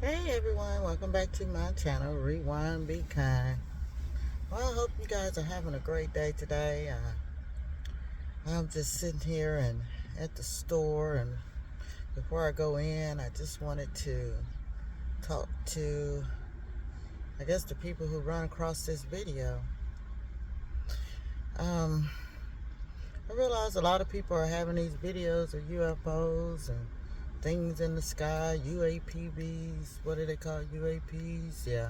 Hey everyone, welcome back to my channel, Rewind Be Kind. Well, I hope you guys are having a great day today. I'm just sitting here and at the store, and before I go in, I just wanted to talk to, I guess, the people who run across this video. Um, I realize a lot of people are having these videos of UFOs and things in the sky, UAPBs, what do they call UAPs? Yeah,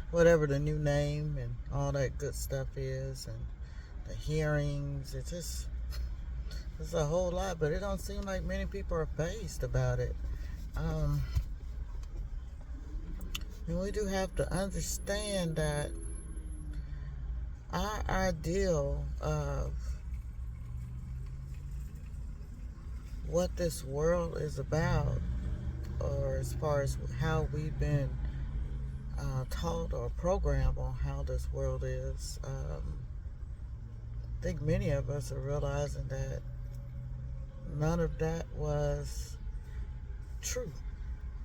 whatever the new name and all that good stuff is, and the hearings. It's a whole lot, but it don't seem like many people are fazed about it. Um, and we do have to understand that our ideal of what this world is about, or as far as how we've been taught or programmed on how this world is, I think many of us are realizing that none of that was true,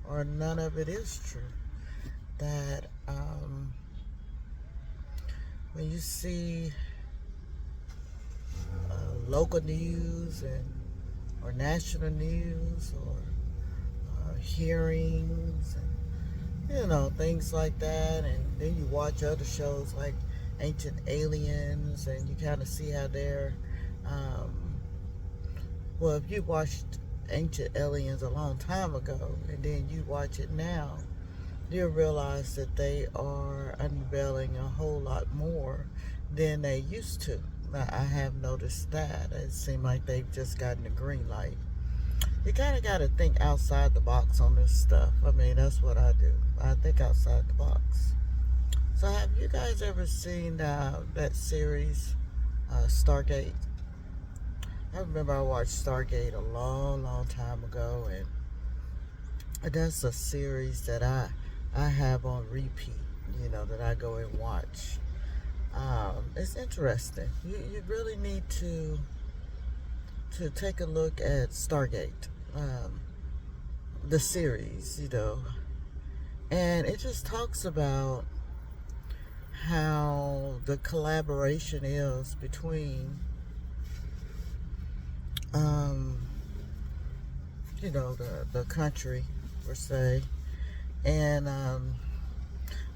or none of it is true. That when you see local news and or national news or hearings and things like that, and then you watch other shows like Ancient Aliens, and you kind of see how they're um, well, if you watched Ancient Aliens a long time ago and then you watch it now, you'll realize that they are unveiling a whole lot more than they used to. I have noticed that. It seems like they've just gotten the green light. You kind of got to think outside the box on this stuff. I mean, that's what I do. I think outside the box. So have you guys ever seen that series, Stargate? I remember I watched Stargate a long, long time ago, and that's a series that I have on repeat, that I go and watch. It's interesting. You really need to take a look at Stargate, the series, and it just talks about how the collaboration is between, the country, per se, and I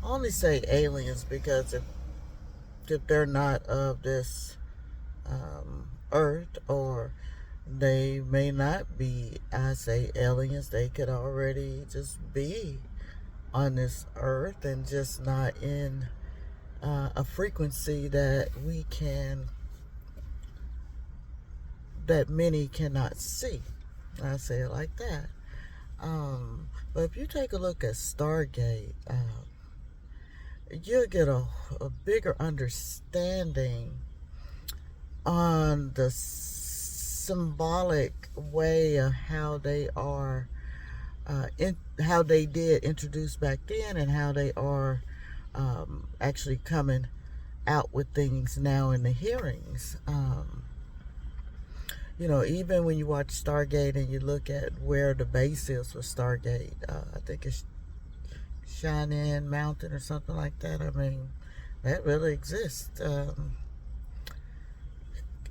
only say aliens because if they're not of this earth, or they may not be, I say aliens, they could already just be on this earth and just not in a frequency that many cannot see. I say it like that. But if you take a look at Stargate, you'll get a bigger understanding on the symbolic way of how they are, how they did introduce back then, and how they are actually coming out with things now in the hearings. Even when you watch Stargate and you look at where the base is for Stargate, I think it's Cheyenne Mountain or something like that. I mean, that really exists.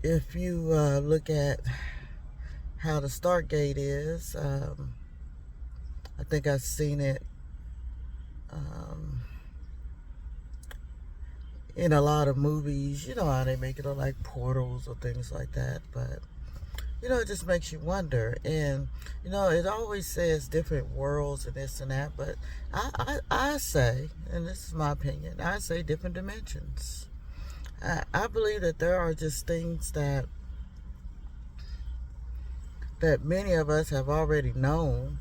If you look at how the Stargate is, I think I've seen it in a lot of movies. You know how they make it look like portals or things like that, but it just makes you wonder. And it always says different worlds and this and that, but I say, and this is my opinion, I say different dimensions. I believe that there are just things that many of us have already known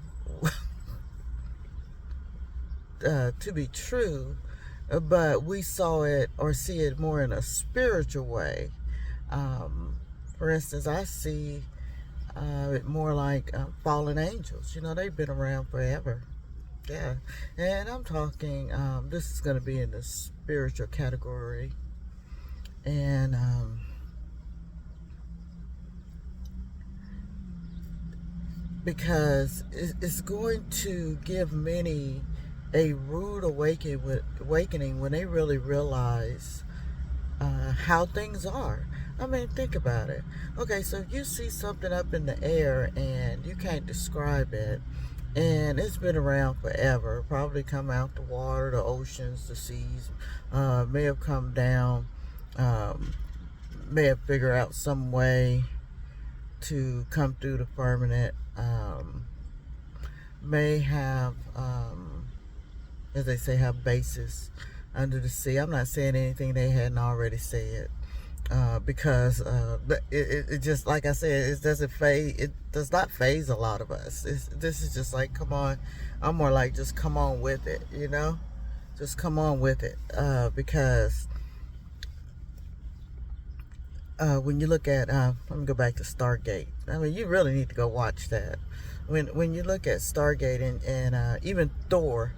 to be true, but we saw it or see it more in a spiritual way. For instance, I see it more like fallen angels. They've been around forever. Yeah. And I'm talking, this is going to be in the spiritual category. And because it's going to give many a rude awakening when they really realize how things are. I mean, think about it. Okay, so if you see something up in the air and you can't describe it, and it's been around forever, probably come out the water, the oceans, the seas, may have come down, um, may have figured out some way to come through the firmament, may have, as they say, have bases under the sea. I'm not saying anything they hadn't already said. Because it just, like I said, it doesn't phase. It does not phase a lot of us. This is just like, come on. I'm more like, just come on with it, just come on with it. Because when you look at, let me go back to Stargate. I mean, you really need to go watch that. When you look at Stargate and even Thor,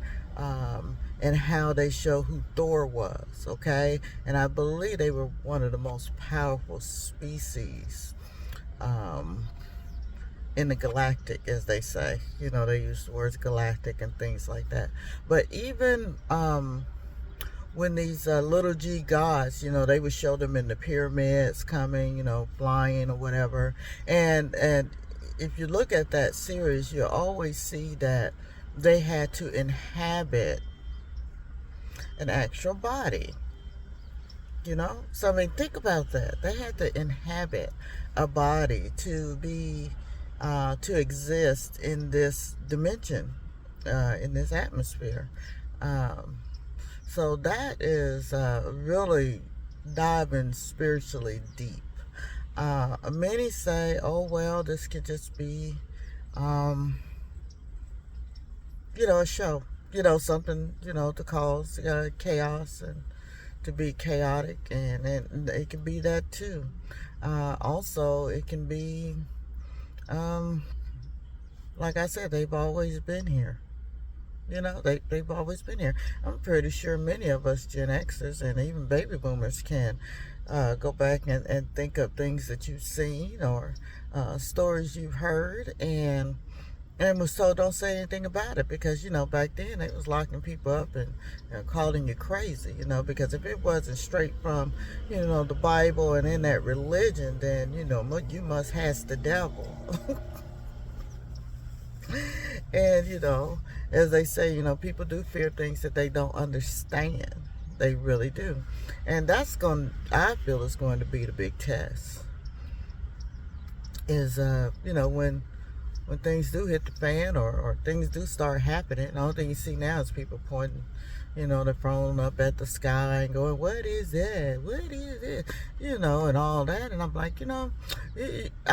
and how they show who Thor was, okay? And I believe they were one of the most powerful species in the galactic, as they say. They use the words galactic and things like that. But even when these little g gods, they would show them in the pyramids coming, flying or whatever. And if you look at that series, you always see that they had to inhabit an actual body, so I mean, think about that. They had to inhabit a body to be to exist in this dimension, in this atmosphere. So that is really diving spiritually deep. Many say, oh well, this could just be a show, something, to cause chaos and to be chaotic, and it can be that too. Also, it can be, like I said, they've always been here. They've always been here. I'm pretty sure many of us Gen Xers and even baby boomers can go back and think of things that you've seen or stories you've heard, and so don't say anything about it, because, back then they was locking people up and calling you crazy, because if it wasn't straight from, the Bible and in that religion, then, you must has the devil. And, as they say, people do fear things that they don't understand. They really do. And I feel is going to be the big test. Is, when things do hit the fan, or things do start happening, the only thing you see now is people pointing, their phone up at the sky and going, what is that? What is it? And all that. And I'm like, I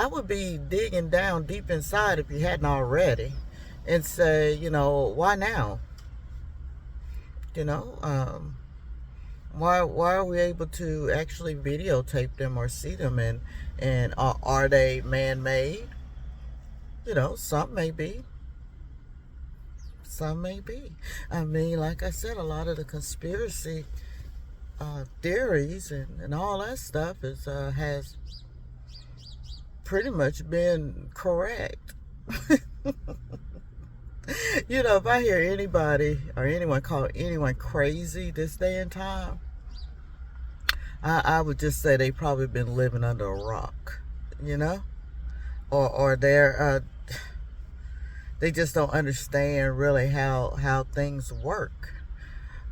would be digging down deep inside if you hadn't already, and say, why now? Why are we able to actually videotape them or see them, and are they man-made? Some may be. Some may be. I mean, like I said, a lot of the conspiracy theories and all that stuff has pretty much been correct. If I hear anybody or anyone call anyone crazy this day and time, I would just say they probably been living under a rock, or they just don't understand really how things work.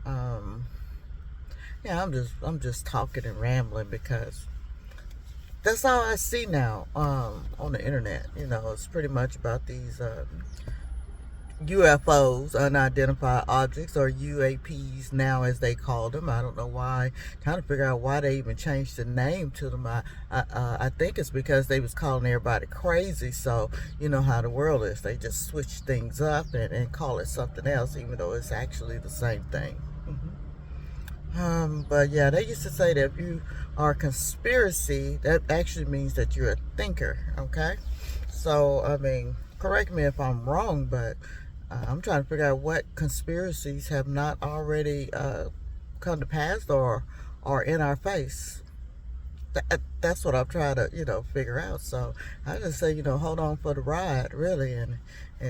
I'm just talking and rambling, because that's all I see now on the internet. It's pretty much about these UFOs, unidentified objects, or UAPs now, as they call them. I don't know why. Trying to figure out why they even changed the name to them. I think it's because they was calling everybody crazy. So you know how the world is. They just switch things up and call it something else, even though it's actually the same thing. But yeah, they used to say that if you are a conspiracy, that actually means that you're a thinker. Okay, so I mean, correct me if I'm wrong, but I'm trying to figure out what conspiracies have not already come to pass or are in our face. That's what I'm trying to, figure out. So I just say, hold on for the ride, really, and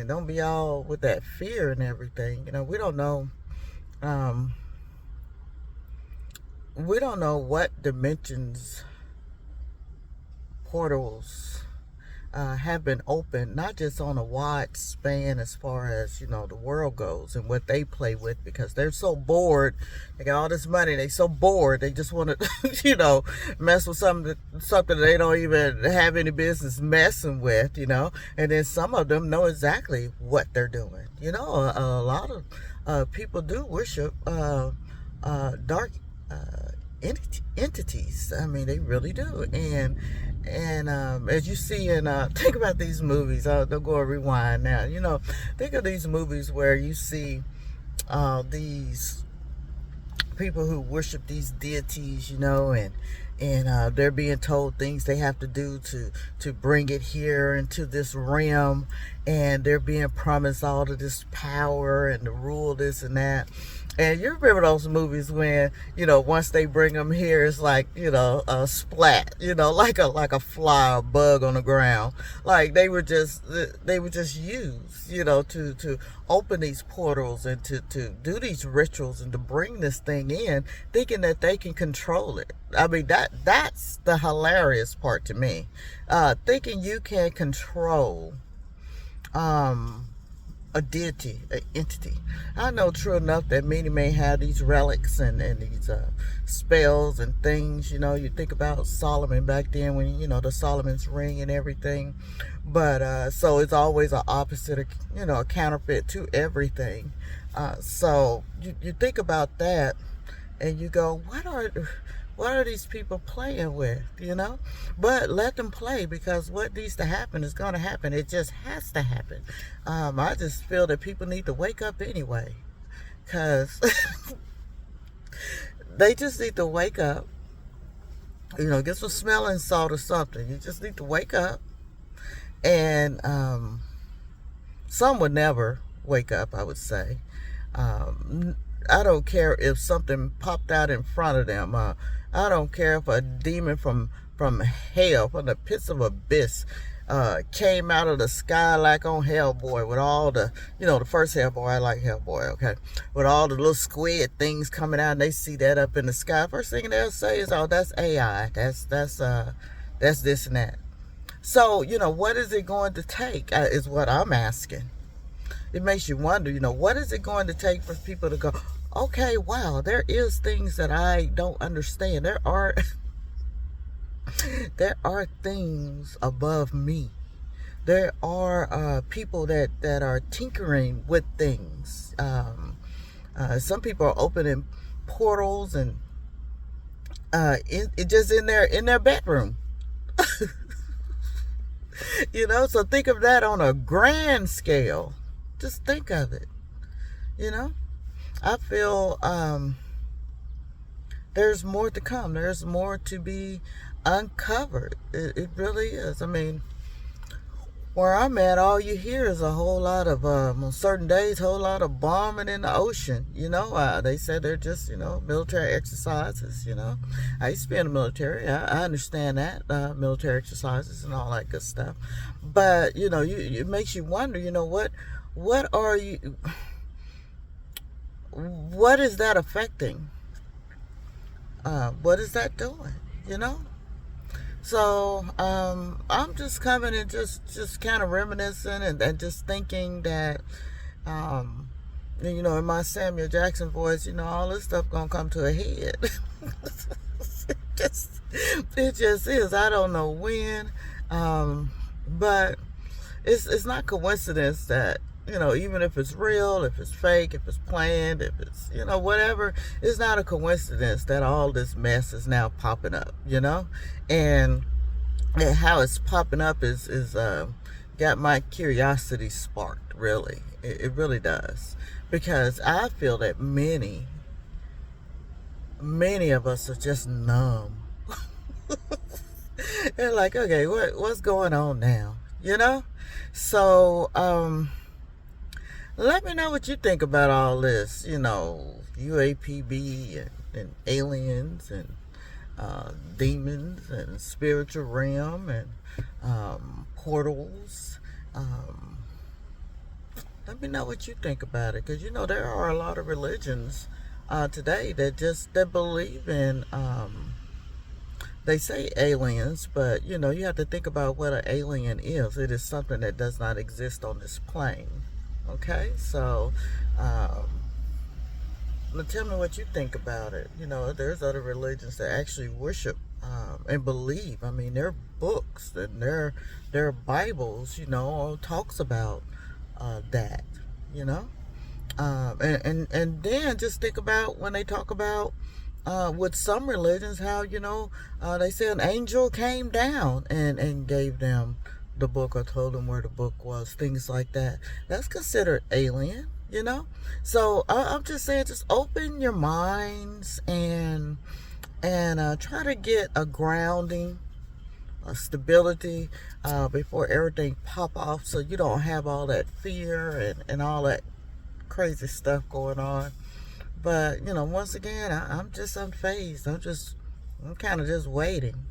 don't be all with that fear and everything. We don't know. Um, we don't know what dimensions portals have been opened, not just on a wide span as far as the world goes and what they play with, because they're so bored. They got all this money, they so bored, they just want to mess with something they don't even have any business messing with. And then some of them know exactly what they're doing. A lot of people do worship dark entities. I mean, they really do. And as you see in think about these movies. They'll go and rewind now. Think of these movies where you see these people who worship these deities, and they're being told things they have to do to bring it here into this realm, and they're being promised all of this power and to rule this and that. And you remember those movies when, once they bring them here, it's like, a splat, like a fly or bug on the ground. Like they were just used, to open these portals and to do these rituals and to bring this thing in, thinking that they can control it. I mean, that's the hilarious part to me. Thinking you can control a deity, an entity. I know true enough that many may have these relics and these spells and things. You think about Solomon back then when, the Solomon's ring and everything. But so it's always an opposite, a counterfeit to everything. So you think about that and you go, what are these people playing with, But let them play, because what needs to happen is going to happen. It just has to happen. I just feel that people need to wake up anyway, because they just need to wake up, get some smelling salt or something. You just need to wake up. And some would never wake up, I would say. I don't care if something popped out in front of them. I don't care if a demon from hell, from the pits of abyss, came out of the sky like on Hellboy with all the, the first Hellboy. I like Hellboy, okay, with all the little squid things coming out, and they see that up in the sky. First thing they'll say is, "Oh, that's AI. That's this and that." So, what is it going to take? Is what I'm asking. It makes you wonder, what is it going to take for people to go, okay, wow, there is things that I don't understand. There are things above me. There are people that are tinkering with things. Some people are opening portals and just in their bedroom. So think of that on a grand scale. Just think of it. I feel there's more to come. There's more to be uncovered. It really is. I mean, where I'm at, all you hear is a whole lot of, on certain days, whole lot of bombing in the ocean. They said they're just, military exercises, I used to be in the military. I understand that, military exercises and all that good stuff. But, it makes you wonder, what are you, what is that affecting? What is that doing, So, I'm just coming and just kind of reminiscing and just thinking that, in my Samuel Jackson voice, all this stuff gonna come to a head. It just is. I don't know when, but it's not coincidence that, even if it's real, if it's fake, if it's planned, if it's, whatever, it's not a coincidence that all this mess is now popping up, and how it's popping up is got my curiosity sparked, really. It really does, because I feel that many of us are just numb. They're like, okay, what's going on now, So, let me know what you think about all this, UAPB and aliens and demons and spiritual realm and portals. Um, Let me know what you think about it, because there are a lot of religions today that believe in. They say aliens, but you have to think about what an alien is. It is something that does not exist on this plane. Okay, so now tell me what you think about it. There's other religions that actually worship and believe. I mean, their books and their Bibles, talks about that. You know, and then just think about when they talk about with some religions how they say an angel came down and gave them the book or told them where the book was, things like that. That's considered alien. So I'm just saying, just open your minds and try to get a grounding, a stability before everything pop off, so you don't have all that fear and all that crazy stuff going on. But once again, I'm just unfazed. I'm kind of just waiting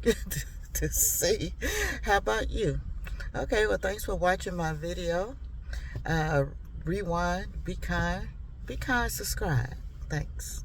to see. How about you? Okay, well, thanks for watching my video. Rewind, be kind, subscribe. Thanks.